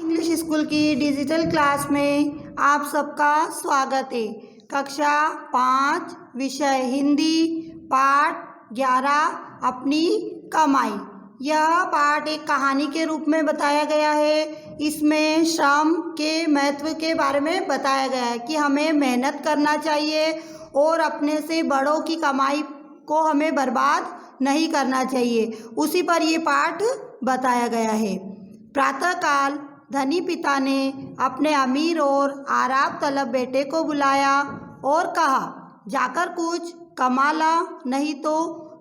English school की digital class में आप सबका स्वागत है। कक्षा 5 विषय हिंदी पाठ 11 अपनी कमाई। यह पाठ एक कहानी के रूप में बताया गया है। इसमें श्रम के महत्व के बारे में बताया गया है कि हमें मेहनत करना चाहिए और अपने से बड़ों की कमाई को हमें बर्बाद नहीं करना चाहिए। उसी पर ये पाठ बताया गया है। प्रातःकाल धनी पिता ने अपने अमीर और आराम तलब बेटे को बुलाया और कहा, जाकर कुछ कमा ला, नहीं तो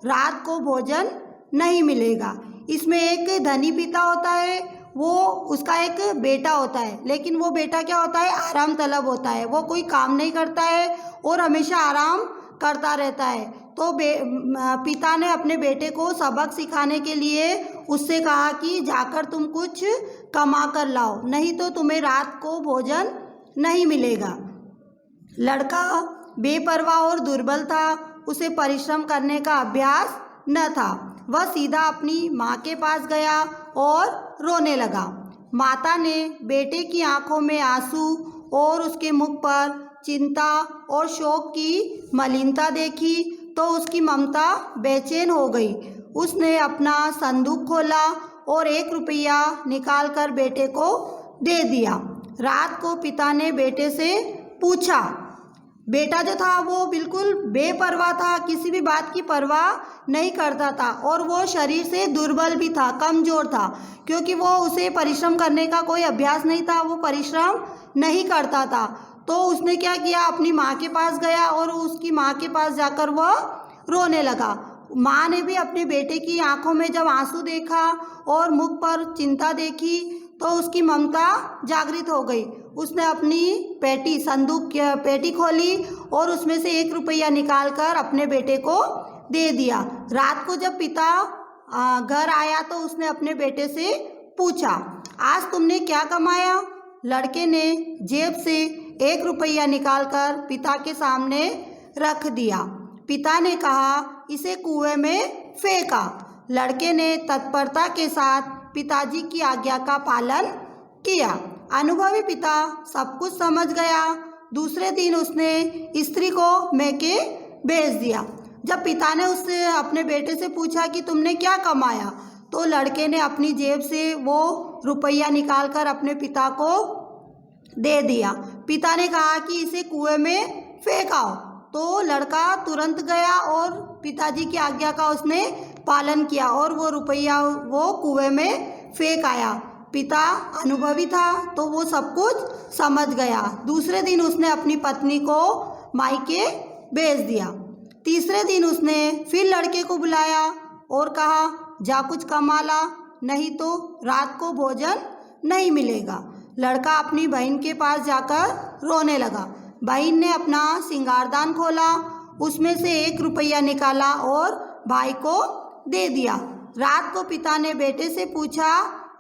रात को भोजन नहीं मिलेगा। इसमें एक धनी पिता होता है, वो उसका एक बेटा होता है, लेकिन वो बेटा क्या होता है, आराम तलब होता है। वो कोई काम नहीं करता है और हमेशा आराम करता रहता है। तो पिता ने अपने बेटे को सबक सिखाने के लिए उससे कहा कि जाकर तुम कुछ कमा कर लाओ, नहीं तो तुम्हें रात को भोजन नहीं मिलेगा। लड़का बेपरवाह और दुर्बल था। उसे परिश्रम करने का अभ्यास न था। वह सीधा अपनी माँ के पास गया और रोने लगा। माता ने बेटे की आंखों में आंसू और उसके मुख पर चिंता और शोक की मलिनता देखी तो उसकी ममता बेचैन हो गई। उसने अपना संदूक खोला और 1 रुपया निकालकर बेटे को दे दिया। रात को पिता ने बेटे से पूछा। बेटा जो था वो बिल्कुल बेपरवाह था, किसी भी बात की परवाह नहीं करता था और वो शरीर से दुर्बल भी था, कमज़ोर था, क्योंकि वो उसे परिश्रम करने का कोई अभ्यास नहीं था, वो परिश्रम नहीं करता था। तो उसने क्या किया, अपनी माँ के पास गया और उसकी माँ के पास जाकर वह रोने लगा। माँ ने भी अपने बेटे की आंखों में जब आंसू देखा और मुख पर चिंता देखी तो उसकी ममता जागृत हो गई। उसने अपनी पेटी खोली और उसमें से 1 रुपया निकालकर अपने बेटे को दे दिया। रात को जब पिता घर आया तो उसने अपने बेटे से पूछा, आज तुमने क्या कमाया? लड़के ने जेब से 1 रुपया निकालकर पिता के सामने रख दिया। पिता ने कहा, इसे कुएं में फेंका। लड़के ने तत्परता के साथ पिताजी की आज्ञा का पालन किया। अनुभवी पिता सब कुछ समझ गया। दूसरे दिन उसने स्त्री को मैके भेज दिया। जब पिता ने उससे अपने बेटे से पूछा कि तुमने क्या कमाया, तो लड़के ने अपनी जेब से वो रुपया निकालकर अपने पिता को दे दिया। पिता ने कहा कि इसे कुएं में फेंकाओ। तो लड़का तुरंत गया और पिताजी की आज्ञा का उसने पालन किया और वो रुपया वो कुएं में फेंक आया। पिता अनुभवी था तो वो सब कुछ समझ गया। दूसरे दिन उसने अपनी पत्नी को मायके भेज दिया। तीसरे दिन उसने फिर लड़के को बुलाया और कहा, जा कुछ कमा ला, नहीं तो रात को भोजन नहीं मिलेगा। लड़का अपनी बहन के पास जाकर रोने लगा। बहन ने अपना सिंगारदान खोला, उसमें से 1 रुपया निकाला और भाई को दे दिया। रात को पिता ने बेटे से पूछा,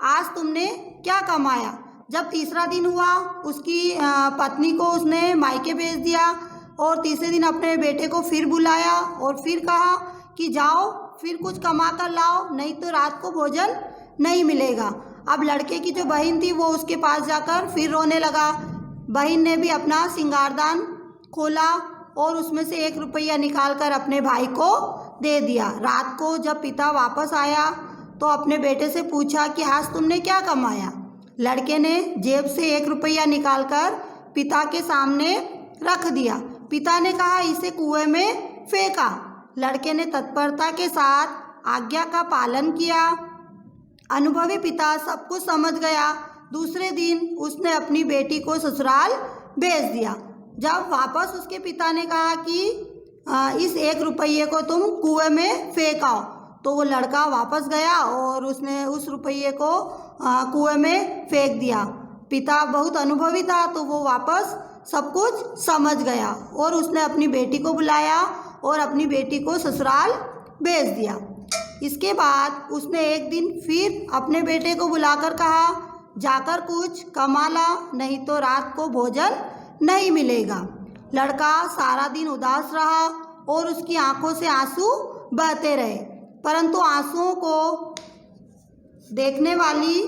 आज तुमने क्या कमाया? जब तीसरा दिन हुआ, उसकी पत्नी को उसने मायके भेज दिया और तीसरे दिन अपने बेटे को फिर बुलाया और फिर कहा कि जाओ फिर कुछ कमा कर लाओ, नहीं तो रात को भोजन नहीं मिलेगा। अब लड़के की जो बहन थी वो उसके पास जाकर फिर रोने लगा। बहन ने भी अपना सिंगारदान खोला और उसमें से 1 रुपया निकालकर अपने भाई को दे दिया। रात को जब पिता वापस आया तो अपने बेटे से पूछा कि आज तुमने क्या कमाया? लड़के ने जेब से 1 रुपया निकालकर पिता के सामने रख दिया। पिता ने कहा, इसे कुएं में फेंका। लड़के ने तत्परता के साथ आज्ञा का पालन किया। अनुभवी पिता सब कुछ समझ गया। दूसरे दिन उसने अपनी बेटी को ससुराल भेज दिया। जब वापस उसके पिता ने कहा कि इस 1 रुपये को तुम कुएं में फेंकाओ, तो वो लड़का वापस गया और उसने उस रुपये को कुएं में फेंक दिया। पिता बहुत अनुभवी था तो वो वापस सब कुछ समझ गया और उसने अपनी बेटी को बुलाया और अपनी बेटी को ससुराल भेज दिया। इसके बाद उसने एक दिन फिर अपने बेटे को बुलाकर कहा, जाकर कुछ कमा ला, नहीं तो रात को भोजन नहीं मिलेगा। लड़का सारा दिन उदास रहा और उसकी आंखों से आंसू बहते रहे, परंतु आंसुओं को देखने वाली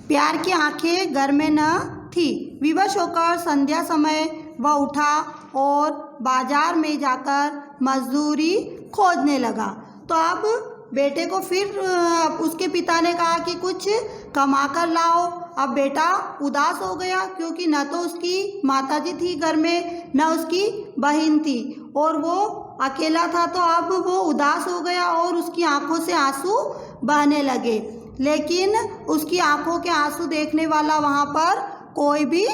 प्यार की आंखें घर में न थी। विवश होकर संध्या समय वह उठा और बाजार में जाकर मजदूरी खोजने लगा। तो अब बेटे को फिर उसके पिता ने कहा कि कुछ कमा कर लाओ। अब बेटा उदास हो गया, क्योंकि न तो उसकी माताजी थी घर में, न उसकी बहन थी, और वो अकेला था। तो अब वो उदास हो गया और उसकी आंखों से आंसू बहने लगे। लेकिन उसकी आंखों के आंसू देखने वाला वहाँ पर कोई भी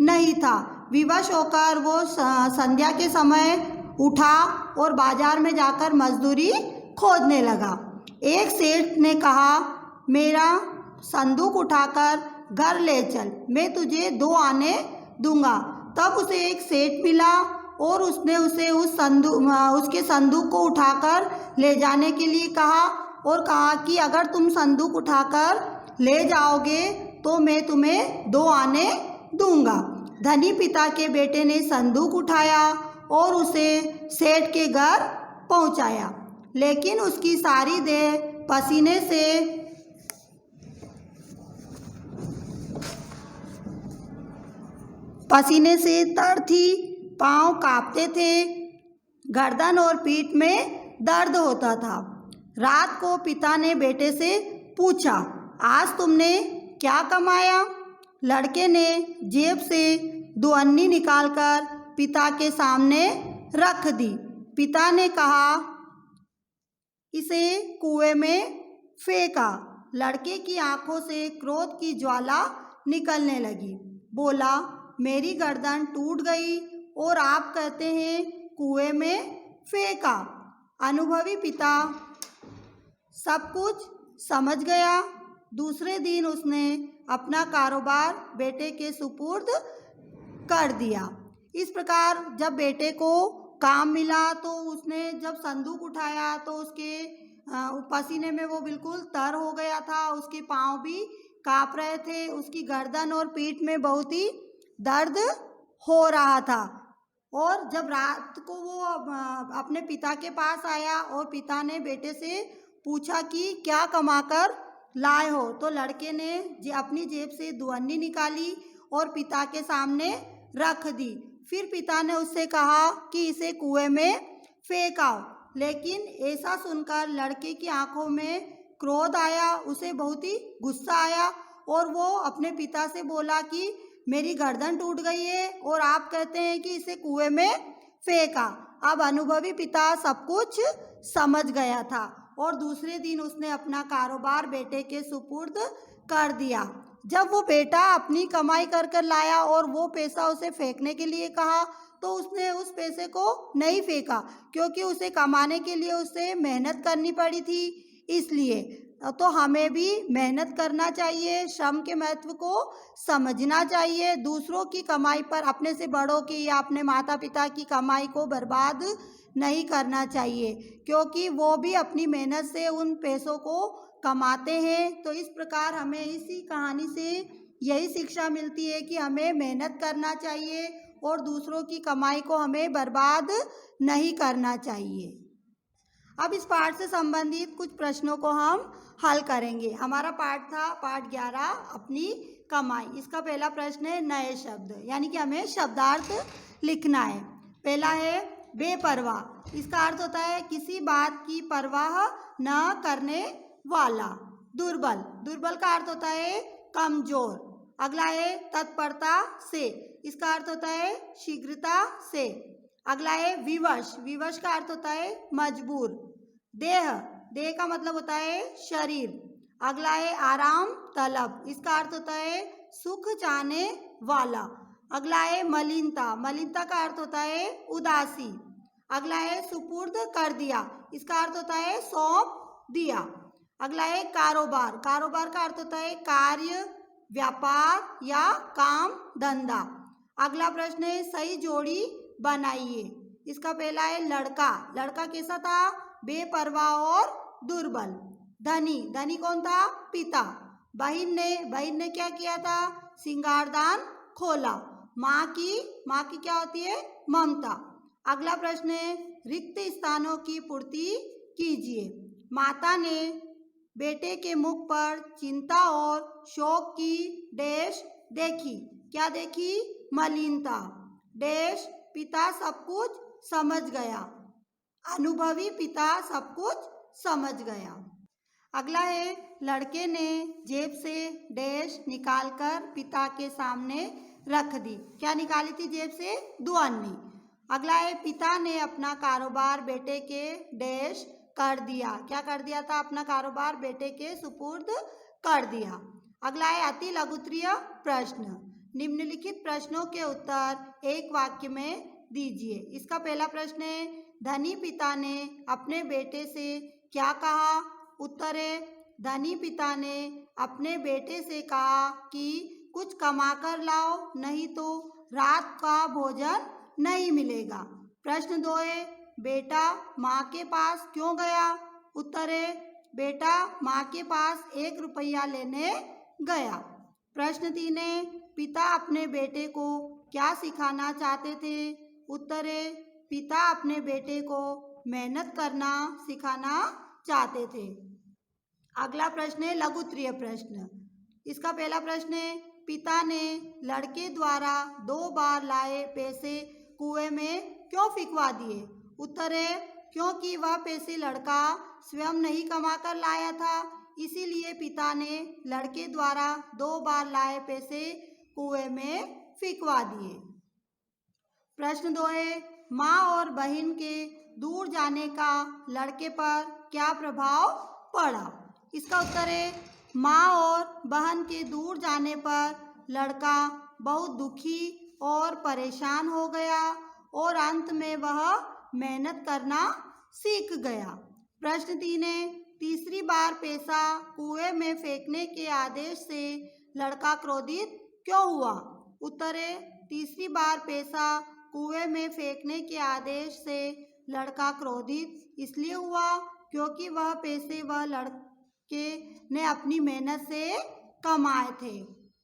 नहीं था। विवश होकर वो संध्या के समय उठा और बाजार में जाकर मजदूरी खोजने लगा। एक सेठ ने कहा, मेरा संदूक उठाकर घर ले चल, मैं तुझे 2 आने दूंगा। तब उसे एक सेठ मिला और उसने उसे उसके संदूक को उठाकर ले जाने के लिए कहा और कहा कि अगर तुम संदूक उठाकर ले जाओगे तो मैं तुम्हें 2 आने दूंगा। धनी पिता के बेटे ने संदूक उठाया और उसे सेठ के घर पहुंचाया, लेकिन उसकी सारी देह पसीने से तर थी, पांव कांपते थे, गर्दन और पीठ में दर्द होता था। रात को पिता ने बेटे से पूछा, आज तुमने क्या कमाया? लड़के ने जेब से 2 अन्नी निकालकर पिता के सामने रख दी। पिता ने कहा, इसे कुएं में फेंका। लड़के की आंखों से क्रोध की ज्वाला निकलने लगी। बोला, मेरी गर्दन टूट गई और आप कहते हैं कुएं में फेंका। अनुभवी पिता सब कुछ समझ गया। दूसरे दिन उसने अपना कारोबार बेटे के सुपुर्द कर दिया। इस प्रकार जब बेटे को काम मिला तो उसने जब संदूक उठाया तो उसके पसीने में वो बिल्कुल तर हो गया था, उसके पांव भी कांप रहे थे, उसकी गर्दन और पीठ में बहुत ही दर्द हो रहा था। और जब रात को वो अपने पिता के पास आया और पिता ने बेटे से पूछा कि क्या कमाकर लाए हो, तो लड़के ने अपनी जेब से 2 अन्नी निकाली और पिता के सामने रख दी। फिर पिता ने उससे कहा कि इसे कुएं में फेंकाओ। लेकिन ऐसा सुनकर लड़के की आंखों में क्रोध आया, उसे बहुत ही गुस्सा आया और वो अपने पिता से बोला कि मेरी गर्दन टूट गई है और आप कहते हैं कि इसे कुएं में फेंका। अब अनुभवी पिता सब कुछ समझ गया था और दूसरे दिन उसने अपना कारोबार बेटे के सुपुर्द कर दिया। जब वो बेटा अपनी कमाई कर कर लाया और वो पैसा उसे फेंकने के लिए कहा तो उसने उस पैसे को नहीं फेंका, क्योंकि उसे कमाने के लिए उसे मेहनत करनी पड़ी थी। इसलिए तो हमें भी मेहनत करना चाहिए, श्रम के महत्व को समझना चाहिए। दूसरों की कमाई पर, अपने से बड़ों की या अपने माता पिता की कमाई को बर्बाद नहीं करना चाहिए, क्योंकि वो भी अपनी मेहनत से उन पैसों को कमाते हैं। तो इस प्रकार हमें इसी कहानी से यही शिक्षा मिलती है कि हमें मेहनत करना चाहिए और दूसरों की कमाई को हमें बर्बाद नहीं करना चाहिए। अब इस पाठ से संबंधित कुछ प्रश्नों को हम हल करेंगे। हमारा पाठ था पाठ 11, अपनी कमाई। इसका पहला प्रश्न है नए शब्द, यानी कि हमें शब्दार्थ लिखना है। पहला है बेपरवाह। इसका अर्थ होता है किसी बात की परवाह न करने वाला। दुर्बल, दुर्बल का अर्थ होता है कमजोर। अगला है तत्परता से। इसका अर्थ होता है शीघ्रता से। अगला है विवश, विवश का अर्थ होता है मजबूर। देह, देह का मतलब होता है शरीर। अगला है आराम तलब। इसका अर्थ होता है सुख चाहने वाला। अगला है मलिनता, मलिनता का अर्थ होता है उदासी। अगला है सुपुर्द कर दिया। इसका अर्थ होता है सौंप दिया। अगला है कारोबार, कारोबार का अर्थ होता है कार्य, व्यापार या काम धंधा। अगला प्रश्न है सही जोड़ी बनाइए। इसका पहला है लड़का, लड़का कैसा था? बेपरवाह और दुर्बल। धनी, धनी कौन था? पिता। बहन ने क्या किया था? सिंगारदान खोला। माँ की क्या होती है? ममता। अगला प्रश्न है रिक्त स्थानों की पूर्ति कीजिए। माता ने बेटे के मुख पर चिंता और शोक की डैश देखी। क्या देखी? मलिनता। डैश पिता सब कुछ समझ गया। अनुभवी पिता सब कुछ समझ गया। अगला है, लड़के ने जेब से डैश निकालकर पिता के सामने रख दी। क्या निकाली थी जेब से? दुआनी। अगला है, पिता ने अपना कारोबार बेटे के डैश कर दिया। क्या कर दिया था? अपना कारोबार बेटे के सुपुर्द कर दिया। अगला है, अति लघुत्तरीय प्रश्न। निम्नलिखित प्रश्नों के उत्तर एक वाक्य में दीजिए। इसका पहला प्रश्न है, धनी पिता ने अपने बेटे से क्या कहा? उत्तर है, धनी पिता ने अपने बेटे से कहा कि कुछ कमा कर लाओ, नहीं तो रात का भोजन नहीं मिलेगा। प्रश्न 2 है, बेटा माँ के पास क्यों गया? उत्तर है, बेटा माँ के पास 1 रुपया लेने गया। प्रश्न 3 है, पिता अपने बेटे को क्या सिखाना चाहते थे? उत्तर है, पिता अपने बेटे को मेहनत करना सिखाना चाहते थे। अगला प्रश्न है, लघुत्तरीय प्रश्न। इसका पहला प्रश्न है, पिता ने लड़के द्वारा 2 बार लाए पैसे कुएं में क्यों फेंकवा दिए? उत्तर है, क्योंकि वह पैसे लड़का स्वयं नहीं कमा कर लाया था, इसीलिए पिता ने लड़के द्वारा 2 बार लाए पैसे कुएं में फेंकवा दिए। प्रश्न 2 है, माँ और बहन के दूर जाने का लड़के पर क्या प्रभाव पड़ा? इसका उत्तर है, माँ और बहन के दूर जाने पर लड़का बहुत दुखी और परेशान हो गया और अंत में वह मेहनत करना सीख गया। प्रश्न 3 है, तीसरी बार पैसा कुएं में फेंकने के आदेश से लड़का क्रोधित क्यों हुआ? उत्तर है, तीसरी बार पैसा कुएं में फेंकने के आदेश से लड़का क्रोधित इसलिए हुआ क्योंकि वह पैसे वह लड़के ने अपनी मेहनत से कमाए थे।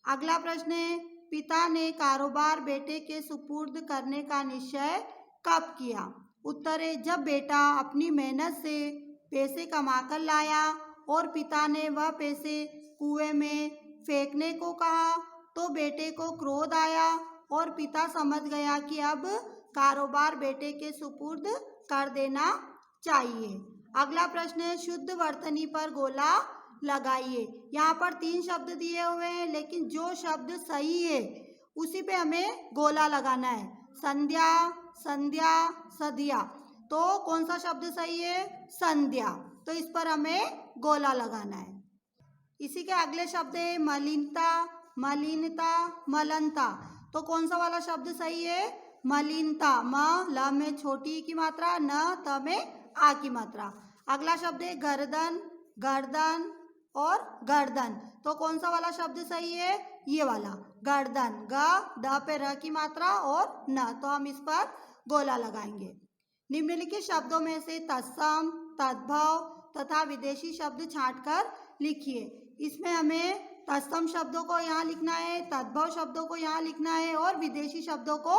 अगला प्रश्न है, पिता ने कारोबार बेटे के सुपुर्द करने का निश्चय कब किया? उत्तर है, जब बेटा अपनी मेहनत से पैसे कमाकर लाया और पिता ने वह पैसे कुएं में फेंकने को कहा तो बेटे को क्रोध आया और पिता समझ गया कि अब कारोबार बेटे के सुपुर्द कर देना चाहिए। अगला प्रश्न है, शुद्ध वर्तनी पर गोला लगाइए। यहाँ पर 3 शब्द दिए हुए हैं, लेकिन जो शब्द सही है उसी पे हमें गोला लगाना है। संध्या, संध्या, सदिया। तो कौन सा शब्द सही है? संध्या। तो इस पर हमें गोला लगाना है। इसी के अगले शब्द है मलिनता, मलिनता, मलनता। तो कौन सा वाला शब्द सही है? मलिनता। म ल में छोटी की मात्रा, न त में आ की मात्रा। अगला शब्द है गर्दन, गर्दन और गर्दन। तो कौन सा वाला शब्द सही है? ये वाला गर्दन। ग द पे र की मात्रा और न, तो हम इस पर गोला लगाएंगे। निम्नलिखित शब्दों में से तत्सम, तद्भव तथा विदेशी शब्द छांटकर लिखिए। इसमें हमें तत्सम शब्दों को यहाँ लिखना है, तद्भव शब्दों को यहाँ लिखना है और विदेशी शब्दों को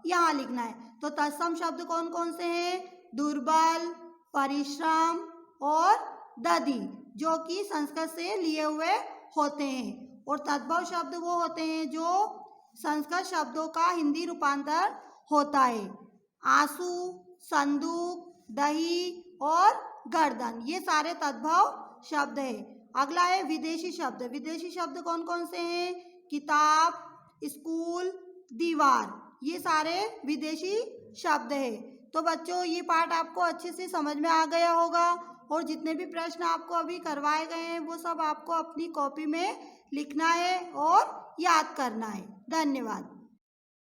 यहाँ लिखना है। तो तत्सम शब्द कौन कौन से हैं? दुर्बल, परिश्रम और दधि, जो कि संस्कृत से लिए हुए होते हैं। और तद्भव शब्द वो होते हैं जो संस्कृत शब्दों का हिंदी रूपांतर होता है। आंसू, संदूक, दही और गर्दन, ये सारे तद्भव शब्द है। अगला है विदेशी शब्द। विदेशी शब्द कौन कौन से हैं? किताब, स्कूल, दीवार, ये सारे विदेशी शब्द है। तो बच्चों, ये पाठ आपको अच्छे से समझ में आ गया होगा और जितने भी प्रश्न आपको अभी करवाए गए हैं वो सब आपको अपनी कॉपी में लिखना है और याद करना है। धन्यवाद।